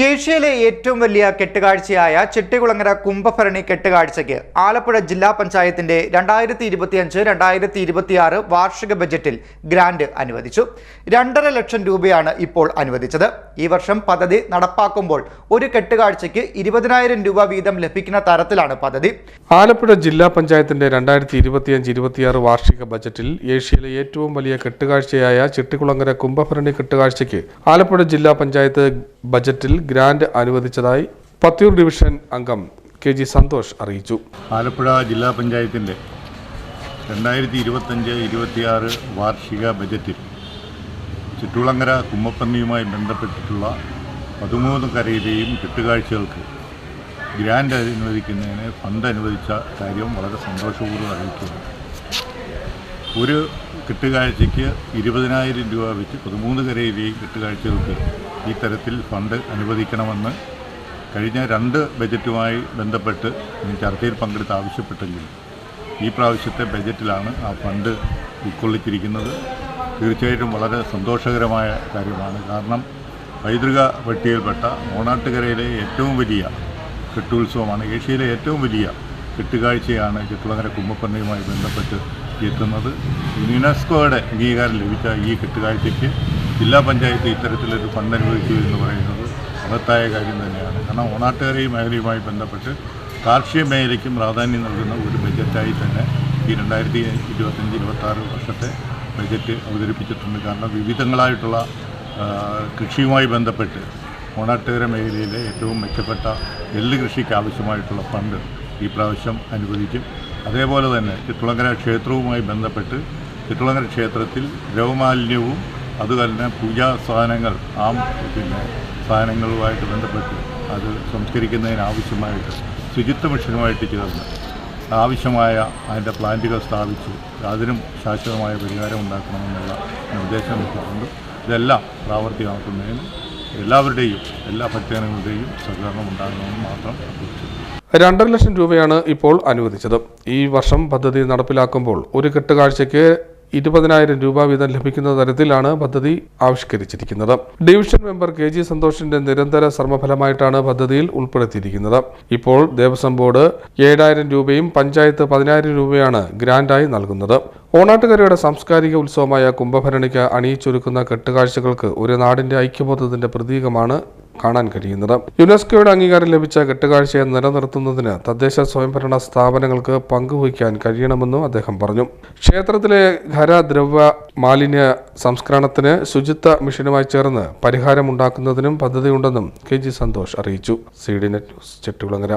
ഏഷ്യയിലെ ഏറ്റവും വലിയ കെട്ടുകാഴ്ചയായ ചെട്ടികുളങ്ങര കുംഭഭരണി കെട്ടുകാഴ്ചയ്ക്ക് ആലപ്പുഴ ജില്ലാ പഞ്ചായത്തിന്റെ 2025-2026 വാർഷിക ബജറ്റിൽ ഗ്രാന്റ് അനുവദിച്ചു. 2.5 ലക്ഷം രൂപയാണ് ഇപ്പോൾ അനുവദിച്ചത്. ഈ വർഷം പദ്ധതി നടപ്പാക്കുമ്പോൾ ഒരു കെട്ടുകാഴ്ചയ്ക്ക് 20,000 രൂപ വീതം ലഭിക്കുന്ന തരത്തിലാണ് പദ്ധതി. ആലപ്പുഴ ജില്ലാ പഞ്ചായത്തിന്റെ 2025-26 വാർഷിക ബജറ്റിൽ ഏഷ്യയിലെ ഏറ്റവും വലിയ കെട്ടുകാഴ്ചയായ ചെട്ടികുളങ്ങര കുംഭഭരണി കെട്ടുകാഴ്ചയ്ക്ക് ആലപ്പുഴ ജില്ലാ പഞ്ചായത്ത് ബജറ്റിൽ ഗ്രാന്റ് അനുവദിച്ചതായി പത്തിയൂർ ഡിവിഷൻ അംഗം കെ.ജി. സന്തോഷ് അറിയിച്ചു. ആലപ്പുഴ ജില്ലാ പഞ്ചായത്തിൻ്റെ 2025-26 വാർഷിക ബജറ്റിൽ ചെട്ടികുളങ്ങര കുംഭഭരണിയുമായി ബന്ധപ്പെട്ടിട്ടുള്ള 13 കരയിലെയും കെട്ടുകാഴ്ചകൾക്ക് ഗ്രാന്റ് അനുവദിക്കുന്നതിന് ഫണ്ട് അനുവദിച്ച കാര്യം വളരെ സന്തോഷപൂർവ്വം അറിയിക്കുന്നു. ഒരു കെട്ടുകാഴ്ചയ്ക്ക് 20,000 രൂപ വെച്ച് 13 കരയിലെയും കെട്ടുകാഴ്ചകൾക്ക് ഈ തരത്തിൽ ഫണ്ട് അനുവദിക്കണമെന്ന് കഴിഞ്ഞ 2 ബജറ്റുമായി ബന്ധപ്പെട്ട് ചർച്ചയിൽ പങ്കെടുത്ത് ആവശ്യപ്പെട്ടെങ്കിലും ഈ പ്രാവശ്യത്തെ ബജറ്റിലാണ് ആ ഫണ്ട് ഉൾക്കൊള്ളിച്ചിരിക്കുന്നത്. തീർച്ചയായിട്ടും വളരെ സന്തോഷകരമായ കാര്യമാണ്. കാരണം പൈതൃക പട്ടികയിൽപ്പെട്ട ഓണാട്ടുകരയിലെ ഏറ്റവും വലിയ കെട്ടുത്സവമാണ്, ഏഷ്യയിലെ ഏറ്റവും വലിയ കെട്ടുകാഴ്ചയാണ് ചെട്ടികുളങ്ങര കുംഭഭരണിയുമായി ബന്ധപ്പെട്ട് എത്തുന്നത്. യുനെസ്കോയുടെ അംഗീകാരം ലഭിച്ച ഈ കെട്ടുകാഴ്ചയ്ക്ക് ജില്ലാ പഞ്ചായത്ത് ഇത്തരത്തിലൊരു ഫണ്ട് അനുവദിച്ചു എന്ന് പറയുന്നത് മഹത്തായ കാര്യം തന്നെയാണ്. കാരണം ഓണാട്ടുകര മേഖലയുമായി ബന്ധപ്പെട്ട് കാർഷിക മേഖലയ്ക്കും പ്രാധാന്യം നൽകുന്ന ഒരു ബജറ്റായി തന്നെ ഈ 2025-26 വർഷത്തെ ബജറ്റ് അവതരിപ്പിച്ചിട്ടുണ്ട്. കാരണം വിവിധങ്ങളായിട്ടുള്ള കൃഷിയുമായി ബന്ധപ്പെട്ട് ഓണാട്ടുകര മേഖലയിലെ ഏറ്റവും മെച്ചപ്പെട്ട എള്ള് കൃഷിക്ക് ആവശ്യമായിട്ടുള്ള ഫണ്ട് ഈ പ്രാവശ്യം അനുവദിക്കും. അതേപോലെ തന്നെ ചെട്ടികുളങ്ങര ക്ഷേത്രവുമായി ബന്ധപ്പെട്ട് ചെട്ടികുളങ്ങര ക്ഷേത്രത്തിൽ ദ്രവമാലിന്യവും അതുപോലെ പൂജാ സാധനങ്ങൾ സാധനങ്ങളുമായിട്ട് ബന്ധപ്പെട്ട് അത് സംസ്കരിക്കുന്നതിനാവശ്യമായിട്ട് ശുചിത്വ മിഷനുമായിട്ട് ചേർന്ന് ആവശ്യമായ അതിൻ്റെ പ്ലാന്റുകൾ സ്ഥാപിച്ച് അതിനും ശാശ്വതമായ പരിഹാരം ഉണ്ടാക്കണമെന്നുള്ള നിർദ്ദേശം വെച്ചിട്ടുണ്ട്. ഇതെല്ലാം പ്രാവർത്തികമാക്കുന്നതിന് എല്ലാവരുടെയും എല്ലാ ഭക്തജനങ്ങളുടെയും സഹകരണം ഉണ്ടാകണമെന്ന് മാത്രം അഭ്യർത്ഥിച്ചു. 2.5 ലക്ഷം രൂപയാണ് ഇപ്പോൾ അനുവദിച്ചത്. ഈ വർഷം പദ്ധതി നടപ്പിലാക്കുമ്പോൾ ഒരു കെട്ടുകാഴ്ചയ്ക്ക് 20,000 രൂപ വീതം ലഭിക്കുന്ന തരത്തിലാണ് പദ്ധതി ആവിഷ്കരിച്ചിരിക്കുന്നത്. Division member കെ.ജി. സന്തോഷിന്റെ നിരന്തര ശ്രമഫലമായിട്ടാണ് പദ്ധതിയിൽ ഉൾപ്പെടുത്തിയിരിക്കുന്നത്. ഇപ്പോൾ ദേവസ്വം ബോർഡ് 7,000 രൂപയും പഞ്ചായത്ത് 10,000 രൂപയാണ് ഗ്രാന്റായി നൽകുന്നത്. ഓണാട്ടുകരയുടെ സാംസ്കാരിക ഉത്സവമായ കുംഭഭരണിക്ക് അണിയിച്ചൊരുക്കുന്ന കെട്ടുകാഴ്ചകൾക്ക് ഒരു നാടിന്റെ ഐക്യബോധത്തിന്റെ പ്രതീകമാണ് കാണാൻ കഴിയുന്നത്. യുനെസ്കോയുടെ അംഗീകാരം ലഭിച്ച കെട്ടുകാഴ്ചയെ നിലനിർത്തുന്നതിന് തദ്ദേശ സ്വയംഭരണ സ്ഥാപനങ്ങൾക്ക് പങ്കുവഹിക്കാൻ കഴിയണമെന്നും അദ്ദേഹം പറഞ്ഞു. ക്ഷേത്രത്തിലെ ഖരദ്രവ്യ മാലിന്യ സംസ്കരണത്തിന് ശുചിത്വ മിഷനുമായി ചേർന്ന് പരിഹാരമുണ്ടാക്കുന്നതിനും പദ്ധതിയുണ്ടെന്നും കെ.ജി. സന്തോഷ് അറിയിച്ചു. CDNet news, Chettikulangara.